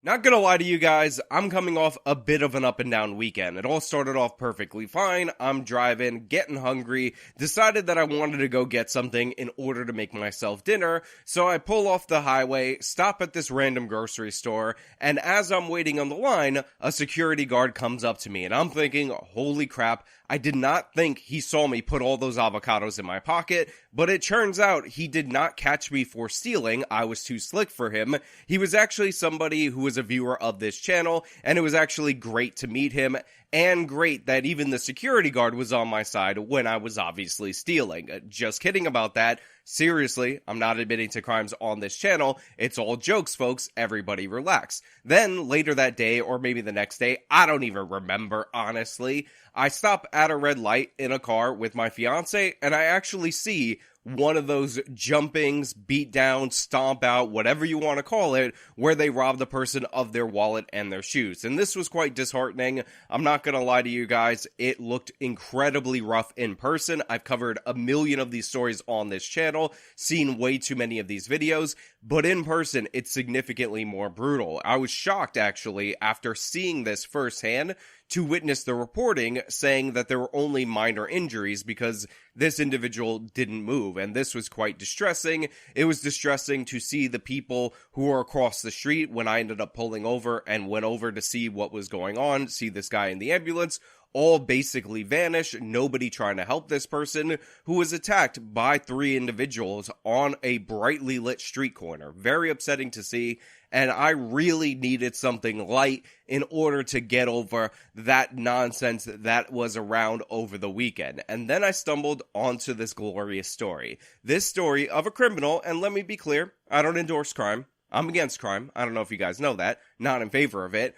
Not gonna lie to you guys, I'm coming off a bit of an up and down weekend. It all started off perfectly fine. I'm driving, getting hungry, decided that I wanted to go get something in order to make myself dinner, so I pull off the highway, stop at this random grocery store, and as I'm waiting on the line, a security guard comes up to me, and I'm thinking, holy crap, I did not think he saw me put all those avocados in my pocket, but it turns out he did not catch me for stealing. I was too slick for him. He was actually somebody who was a viewer of this channel, and it was actually great to meet him, and great that even the security guard was on my side when I was obviously stealing. Just kidding about that. Seriously, I'm not admitting to crimes on this channel. It's all jokes, folks. Everybody relax. Then, later that day, or maybe the next day, I don't even remember, honestly, I stop at a red light in a car with my fiance, and I actually see one of those jumpings, beat down, stomp out, whatever you want to call it, where they rob the person of their wallet and their shoes. And this was quite disheartening. I'm not gonna lie to you guys, it looked incredibly rough in person. I've covered a million of these stories on this channel, seen way too many of these videos, but in person, it's significantly more brutal. I was shocked, actually, after seeing this firsthand, to witness the reporting saying that there were only minor injuries because this individual didn't move, and this was quite distressing. It was distressing to see the people who were across the street when I ended up pulling over and went over to see what was going on, see this guy in the ambulance, all basically vanish, nobody trying to help this person who was attacked by three individuals on a brightly lit street corner. Very upsetting to see, and I really needed something light in order to get over that nonsense that was around over the weekend. And then I stumbled onto this glorious story. This story of a criminal, and let me be clear, I don't endorse crime. I'm against crime. I don't know if you guys know that. Not in favor of it.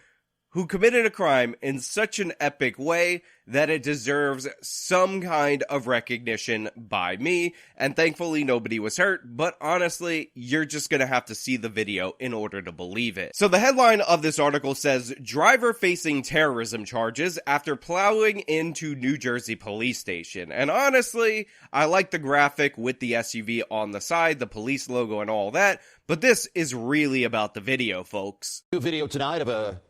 Who committed a crime in such an epic way that it deserves some kind of recognition by me, and thankfully nobody was hurt, but honestly, you're just gonna have to see the video in order to believe it. So the headline of this article says, driver facing terrorism charges after plowing into New Jersey police station. And honestly, I like the graphic with the SUV on the side, the police logo and all that, but this is really about the video, folks. New video tonight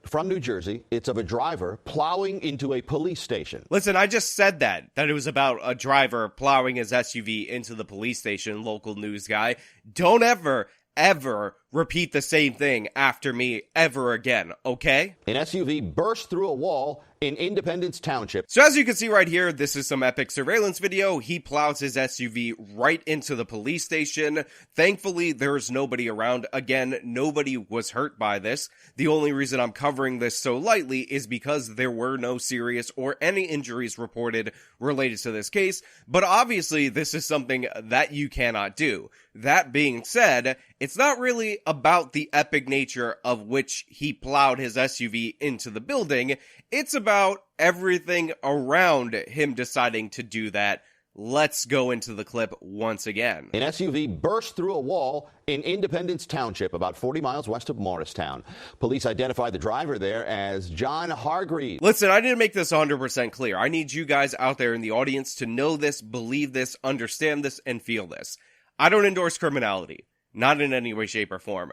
from New Jersey. It's of a driver plowing into a police station. Listen, I just said that it was about a driver plowing his SUV into the police station, local news guy. Don't ever repeat the same thing after me ever again, okay? An SUV burst through a wall in Independence Township. So as you can see right here, this is some epic surveillance video. He plows his SUV right into the police station. Thankfully, there's nobody around. Again, nobody was hurt by this. The only reason I'm covering this so lightly is because there were no serious or any injuries reported related to this case. But obviously, this is something that you cannot do. That being said, it's not really about the epic nature of which he plowed his SUV into the building. It's about everything around him deciding to do that. Let's go into the clip once again. An SUV burst through a wall in Independence Township, about 40 miles west of Morristown. Police identified the driver there as John Hargreaves. Listen, I didn't make this 100% clear. I need you guys out there in the audience to know this, believe this, understand this, and feel this. I don't endorse criminality. Not in any way, shape, or form.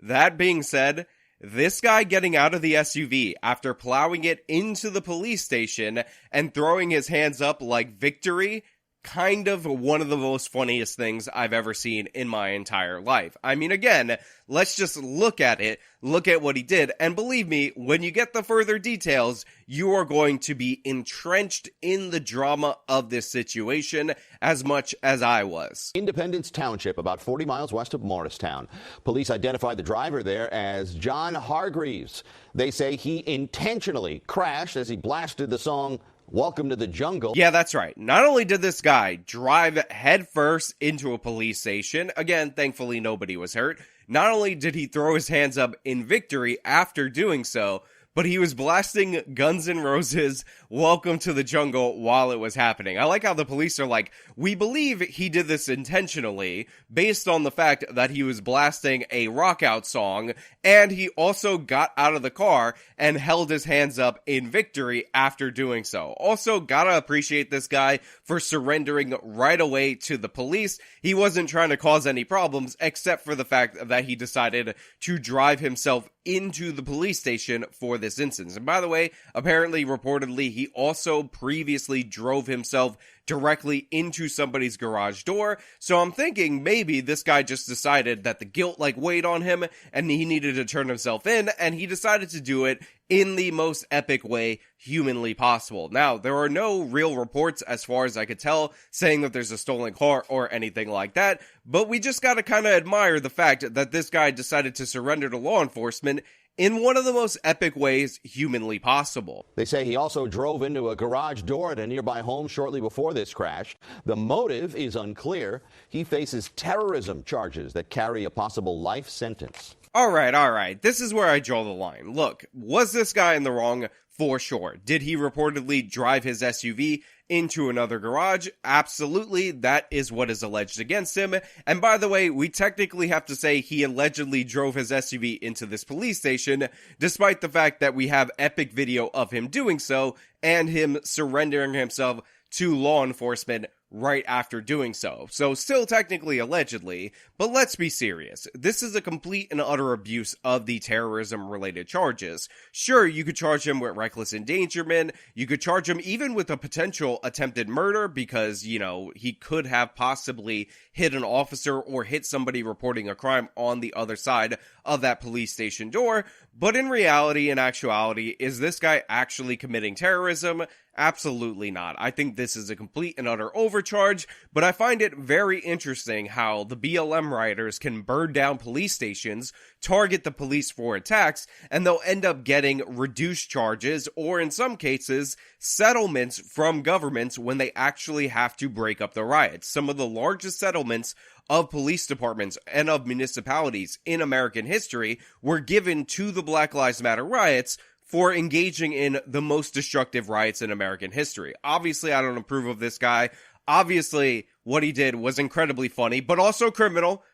That being said, this guy getting out of the SUV after plowing it into the police station and throwing his hands up like victory, kind of one of the most funniest things I've ever seen in my entire life. I mean, again, let's just look at it, look at what he did, and believe me, when you get the further details, you are going to be entrenched in the drama of this situation as much as I was. Independence Township, about 40 miles west of Morristown. Police identified the driver there as John Hargreaves. They say he intentionally crashed as he blasted the song Welcome to the Jungle. Yeah, that's right. Not only did this guy drive headfirst into a police station, again, thankfully nobody was hurt, not only did he throw his hands up in victory after doing so, but he was blasting Guns N' Roses' Welcome to the Jungle while it was happening. I like how the police are like, we believe he did this intentionally based on the fact that he was blasting a rock out song, and he also got out of the car and held his hands up in victory after doing so. Also, gotta appreciate this guy for surrendering right away to the police. He wasn't trying to cause any problems except for the fact that he decided to drive himself into the police station for this instance. And by the way, apparently, reportedly, he also previously drove himself directly into somebody's garage door. So I'm thinking maybe this guy just decided that the guilt weighed on him and he needed to turn himself in, and he decided to do it in the most epic way humanly possible. Now, there are no real reports, as far as I could tell, saying that there's a stolen car or anything like that, but we just gotta kind of admire the fact that this guy decided to surrender to law enforcement in one of the most epic ways humanly possible. They say he also drove into a garage door at a nearby home shortly before this crash. The motive is unclear. He faces terrorism charges that carry a possible life sentence. All right. This is where I draw the line. Look, was this guy in the wrong? For sure. Did he reportedly drive his SUV into another garage? Absolutely. That is what is alleged against him. And by the way, we technically have to say he allegedly drove his SUV into this police station, despite the fact that we have epic video of him doing so and him surrendering himself to law enforcement right after doing so. So still technically allegedly, but let's be serious. This is a complete and utter abuse of the terrorism related charges. Sure, you could charge him with reckless endangerment. You could charge him even with a potential attempted murder because, he could have possibly hit an officer or hit somebody reporting a crime on the other side of that police station door. But in reality, in actuality, is this guy actually committing terrorism? Absolutely not. I think this is a complete and utter overcharge, but I find it very interesting how the BLM rioters can burn down police stations, target the police for attacks, and they'll end up getting reduced charges, or in some cases, settlements from governments when they actually have to break up the riots. Some of the largest settlements of police departments and of municipalities in American history were given to the Black Lives Matter riots for engaging in the most destructive riots in American history. Obviously, I don't approve of this guy. Obviously, what he did was incredibly funny, but also criminal,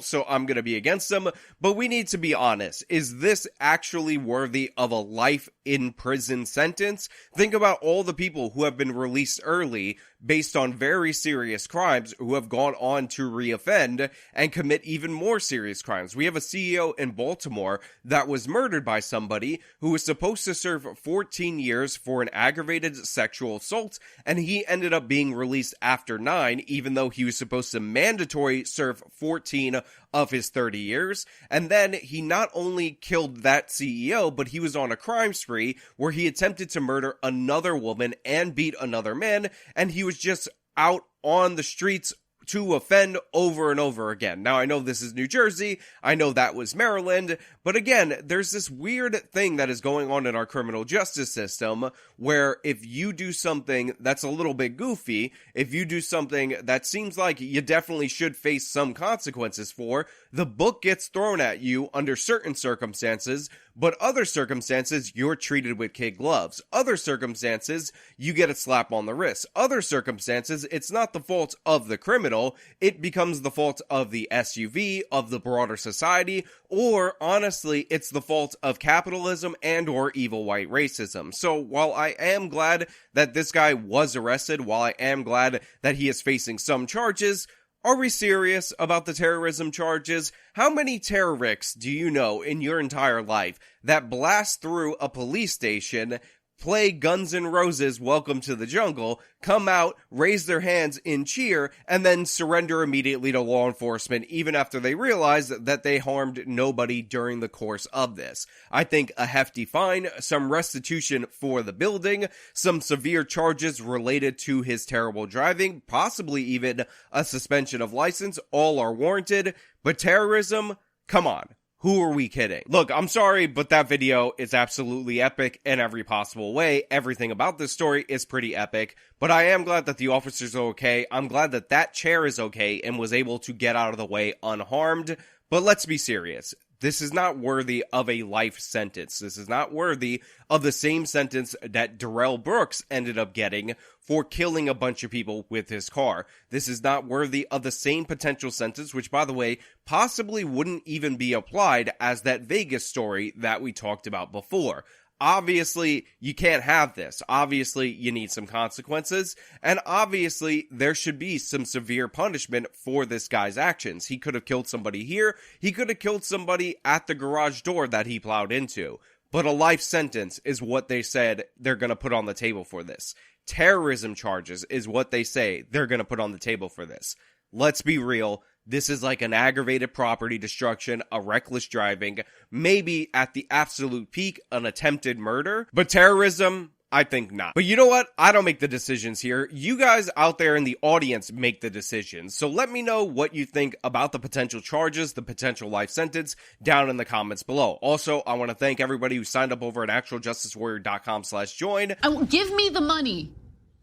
so I'm gonna be against him. But we need to be honest. Is this actually worthy of a life in prison sentence? Think about all the people who have been released early based on very serious crimes who have gone on to reoffend and commit even more serious crimes. We have a CEO in Baltimore that was murdered by somebody who was supposed to serve 14 years for an aggravated sexual assault, and he ended up being released after 9, even though he was supposed to mandatory serve 14 of his 30 years. And then he not only killed that CEO, but he was on a crime spree where he attempted to murder another woman and beat another man, and he was just out on the streets to offend over and over again. Now, I know this is New Jersey, I know that was Maryland, but again, there's this weird thing that is going on in our criminal justice system where if you do something that's a little bit goofy, if you do something that seems like you definitely should face some consequences for, the book gets thrown at you under certain circumstances, but other circumstances, you're treated with kid gloves. Other circumstances, you get a slap on the wrist. Other circumstances, it's not the fault of the criminal, it becomes the fault of the SUV, of the broader society, or honestly, it's the fault of capitalism and or evil white racism. So while I am glad that this guy was arrested, while I am glad that he is facing some charges, are we serious about the terrorism charges? How many terrorists do you know in your entire life that blast through a police station, play Guns N' Roses' Welcome to the Jungle, come out, raise their hands in cheer, and then surrender immediately to law enforcement even after they realize that they harmed nobody during the course of this? I think a hefty fine, some restitution for the building, some severe charges related to his terrible driving, possibly even a suspension of license, all are warranted. But terrorism? Come on. Who are we kidding? Look, I'm sorry, but that video is absolutely epic in every possible way. Everything about this story is pretty epic, but I am glad that the officers are okay. I'm glad that that chair is okay and was able to get out of the way unharmed. But let's be serious. This is not worthy of a life sentence. This is not worthy of the same sentence that Darrell Brooks ended up getting for killing a bunch of people with his car. This is not worthy of the same potential sentence, which, by the way, possibly wouldn't even be applied as that Vegas story that we talked about before. Obviously, you can't have this. Obviously, you need some consequences. And obviously, there should be some severe punishment for this guy's actions. He could have killed somebody here. He could have killed somebody at the garage door that he plowed into. But a life sentence is what they said they're going to put on the table for this. Terrorism charges is what they say they're going to put on the table for this. Let's be real. This is like an aggravated property destruction, a reckless driving, maybe at the absolute peak, an attempted murder. But terrorism, I think not. But you know what? I don't make the decisions here. You guys out there in the audience make the decisions. So let me know what you think about the potential charges, the potential life sentence down in the comments below. Also, I want to thank everybody who signed up over at actualjusticewarrior.com/join. Give me the money.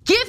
Give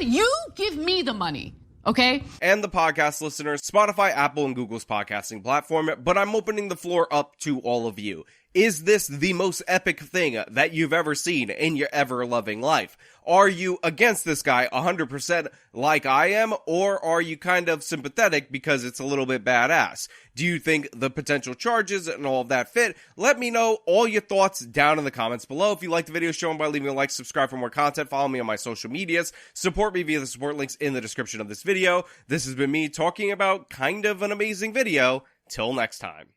me the money. Okay? And the podcast listeners, Spotify, Apple, and Google's podcasting platform, but I'm opening the floor up to all of you. Is this the most epic thing that you've ever seen in your ever-loving life? Are you against this guy 100% like I am, or are you kind of sympathetic because it's a little bit badass? Do you think the potential charges and all of that fit? Let me know all your thoughts down in the comments below. If you like the video, show them by leaving a like, subscribe for more content, follow me on my social medias, support me via the support links in the description of this video. This has been me talking about kind of an amazing video. Till next time.